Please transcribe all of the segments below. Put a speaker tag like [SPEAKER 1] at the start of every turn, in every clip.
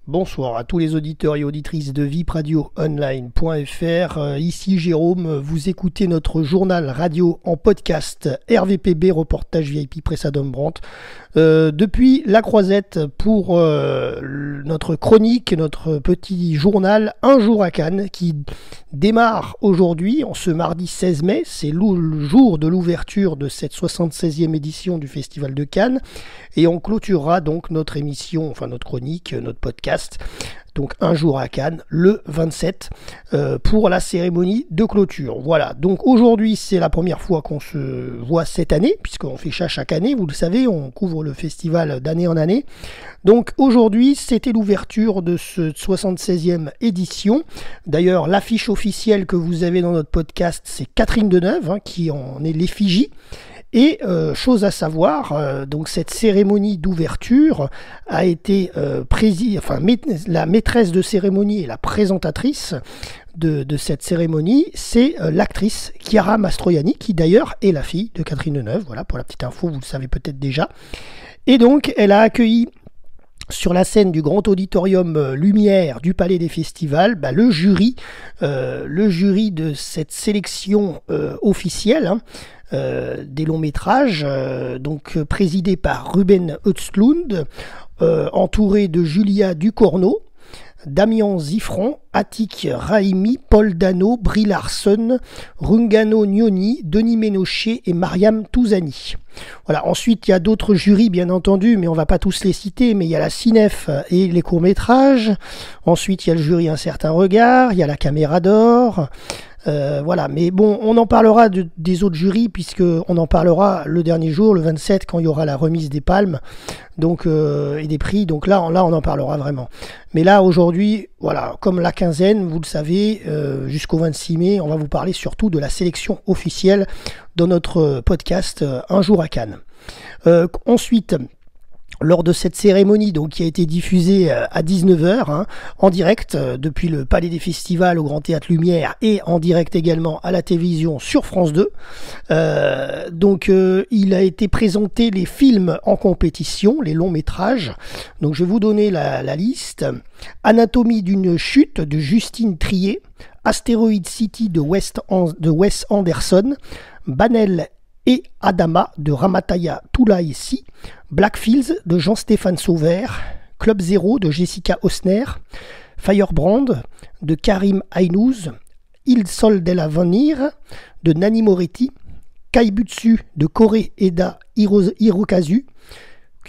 [SPEAKER 1] Bonsoir à tous les auditeurs et auditrices de vipradioonline.fr. Ici Jérôme, vous écoutez notre journal radio en podcast RVPB, reportage VIP Pressadom Brandt. Depuis la Croisette pour notre chronique, notre petit journal Un jour à Cannes qui démarre aujourd'hui, en ce mardi 16 mai. C'est le jour de l'ouverture de cette 76e édition du Festival de Cannes. Et on clôturera donc notre émission, enfin notre chronique, notre podcast, donc Un jour à Cannes, le 27, pour la cérémonie de clôture. Voilà, donc aujourd'hui c'est la première fois qu'on se voit cette année, puisqu'on fait ça chaque année, vous le savez, on couvre le festival d'année en année. Donc aujourd'hui c'était l'ouverture de cette 76e édition. D'ailleurs l'affiche officielle que vous avez dans notre podcast, c'est Catherine Deneuve, qui en est l'effigie. Et chose à savoir, donc cette cérémonie d'ouverture a été la maîtresse de cérémonie et la présentatrice de cette cérémonie, c'est l'actrice Chiara Mastroianni, qui d'ailleurs est la fille de Catherine Deneuve. Voilà, pour la petite info, vous le savez peut-être déjà. Et donc elle a accueilli sur la scène du grand auditorium Lumière du Palais des Festivals, le jury de cette sélection officielle, des longs métrages, présidé par Ruben Östlund, entouré de Julia Ducorneau, Damien Ziffran, Attic Rahimi, Paul Dano, Brie Larson, Rungano Gnoni, Denis Ménochet et Mariam Touzani. Voilà. Ensuite, il y a d'autres jurys, bien entendu, mais on ne va pas tous les citer, mais il y a la Cinef et les courts-métrages. Ensuite, il y a le jury Un certain regard, il y a la Caméra d'or. Voilà, mais bon, on en parlera des autres jurys, puisqu'on en parlera le dernier jour, le 27, quand il y aura la remise des palmes et des prix. Donc là, on en parlera vraiment. Mais là, aujourd'hui, voilà, comme la quinzaine, vous le savez, jusqu'au 26 mai, on va vous parler surtout de la sélection officielle dans notre podcast Un jour à Cannes. Ensuite, lors de cette cérémonie qui a été diffusée à 19h en direct depuis le Palais des Festivals au Grand Théâtre Lumière et en direct également à la télévision sur France 2. Il a été présenté les films en compétition, les longs métrages. Donc je vais vous donner la liste. Anatomie d'une chute de Justine Triet, Asteroid City de Wes Anderson, Banel et Adama de Ramataya Toulaïsi, Blackfields de Jean-Stéphane Sauvert, Club Zero de Jessica Osner, Firebrand de Karim Aynouz, Il Sol della Venir de Nani Moretti, Kaibutsu de Kore Eda Hirokazu,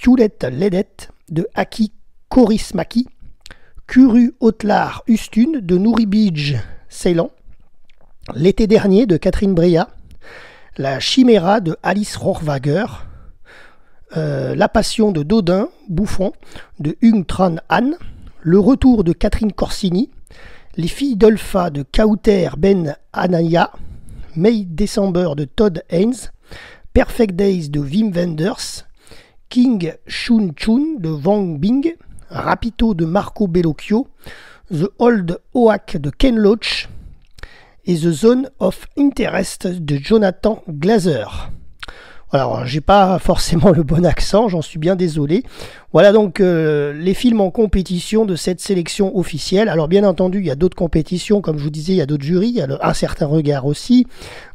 [SPEAKER 1] Kulet Ledet de Aki Kaurismäki, Kuru Otlar Ustun de Nouribij Ceylan, L'été dernier de Catherine Breillat, La Chiméra de Alice Rohrwager, La Passion de Dodin Bouffon de Hung Tran Han, Le Retour de Catherine Corsini, Les Filles d'Olpha de Kauter Ben Anaya, May December de Todd Haynes, Perfect Days de Wim Wenders, King Chun Chun de Wang Bing, Rapito de Marco Bellocchio, The Old Oak de Ken Loach et The Zone of Interest de Jonathan Glazer. Alors, j'ai pas forcément le bon accent, j'en suis bien désolé. Voilà donc les films en compétition de cette sélection officielle. Alors bien entendu, il y a d'autres compétitions, comme je vous disais, il y a d'autres jurys, il y a Un certain regard aussi.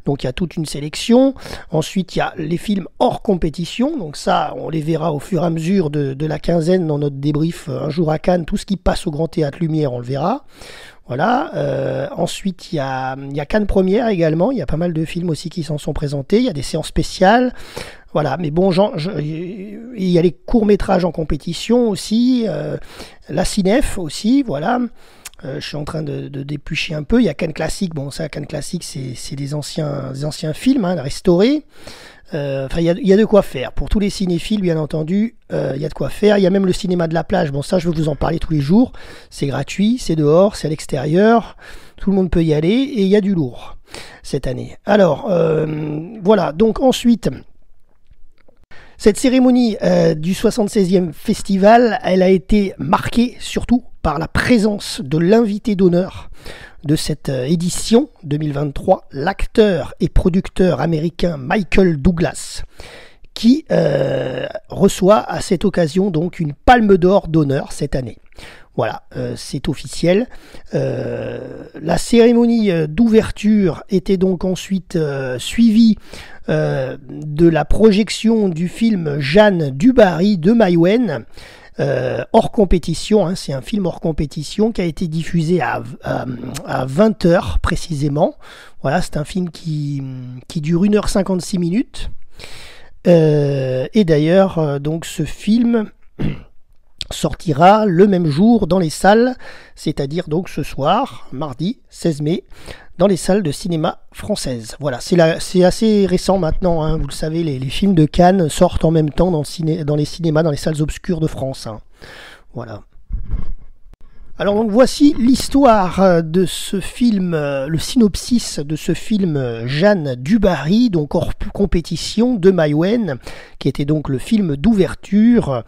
[SPEAKER 1] Donc il y a toute une sélection. Ensuite, il y a les films hors compétition. Donc ça, on les verra au fur et à mesure de la quinzaine dans notre débrief Un jour à Cannes. Tout ce qui passe au Grand Théâtre Lumière, on le verra. Voilà. Ensuite, il y a Cannes Première également. Il y a pas mal de films aussi qui s'en sont présentés. Il y a des séances spéciales. Voilà. Mais bon, il y a les courts-métrages en compétition aussi. La Cinef aussi. Voilà. Je suis en train de déplucher un peu. Il y a Cannes Classique. Bon, ça, Cannes Classique, c'est des anciens films restaurés. Il y a de quoi faire. Pour tous les cinéphiles, bien entendu, il y a de quoi faire. Il y a même le cinéma de la plage. Bon, ça, je vais vous en parler tous les jours. C'est gratuit, c'est dehors, c'est à l'extérieur. Tout le monde peut y aller et il y a du lourd cette année. Alors, voilà. Donc ensuite, cette cérémonie du 76e festival, elle a été marquée surtout par la présence de l'invité d'honneur de cette édition 2023, l'acteur et producteur américain Michael Douglas, qui reçoit à cette occasion donc une Palme d'Or d'honneur cette année. Voilà, c'est officiel. La cérémonie d'ouverture était donc ensuite suivie de la projection du film Jeanne du Barry de Maïwenn, hors compétition. C'est un film hors compétition qui a été diffusé à 20h précisément. Voilà, c'est un film qui dure 1h56 minutes. Et d'ailleurs, donc ce film sortira le même jour dans les salles, c'est-à-dire donc ce soir, mardi 16 mai, dans les salles de cinéma françaises. Voilà, c'est assez récent maintenant, vous le savez, les films de Cannes sortent en même temps dans les cinémas, dans les salles obscures de France. Voilà. Alors donc voici l'histoire de ce film, le synopsis de ce film Jeanne du Barry, donc hors compétition de Maïwenn, qui était donc le film d'ouverture,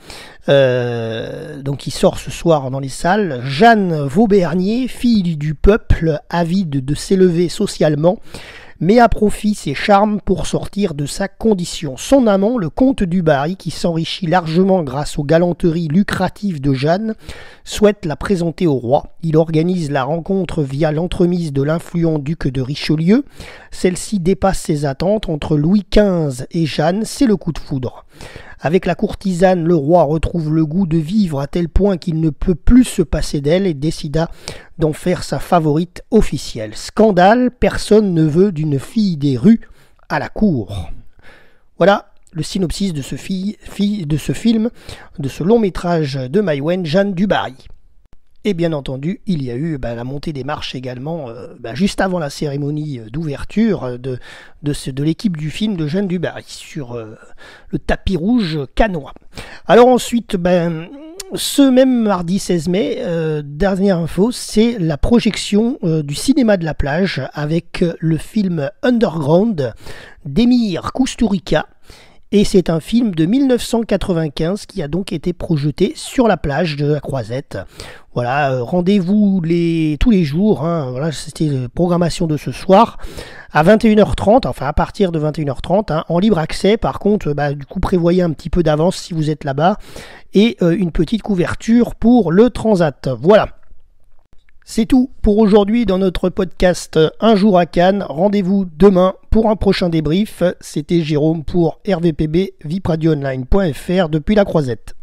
[SPEAKER 1] donc qui sort ce soir dans les salles. Jeanne Vaubernier, fille du peuple, avide de s'élever socialement, met à profit ses charmes pour sortir de sa condition. Son amant, le comte du Barry, qui s'enrichit largement grâce aux galanteries lucratives de Jeanne, souhaite la présenter au roi. Il organise la rencontre via l'entremise de l'influent duc de Richelieu. Celle-ci dépasse ses attentes. Entre Louis XV et Jeanne, c'est le coup de foudre. Avec la courtisane, le roi retrouve le goût de vivre à tel point qu'il ne peut plus se passer d'elle et décida d'en faire sa favorite officielle. Scandale, personne ne veut d'une fille des rues à la cour. Voilà le synopsis de ce film, de ce long métrage de Maïwenn, Jeanne du Barry. Et bien entendu, il y a eu la montée des marches également, juste avant la cérémonie d'ouverture de l'équipe du film de Jeanne du Barry, sur le tapis rouge cannois. Alors ensuite, ce même mardi 16 mai, dernière info, c'est la projection du cinéma de la plage avec le film Underground d'Emir Kusturica. Et c'est un film de 1995 qui a donc été projeté sur la plage de la Croisette. Voilà, rendez-vous tous les jours, voilà, c'était la programmation de ce soir, à 21h30, enfin à partir de 21h30, en libre accès. Par contre, du coup, prévoyez un petit peu d'avance si vous êtes là-bas, et une petite couverture pour le Transat. Voilà. C'est tout pour aujourd'hui dans notre podcast Un jour à Cannes. Rendez-vous demain pour un prochain débrief. C'était Jérôme pour RVPB, vipradioonline.fr depuis la Croisette.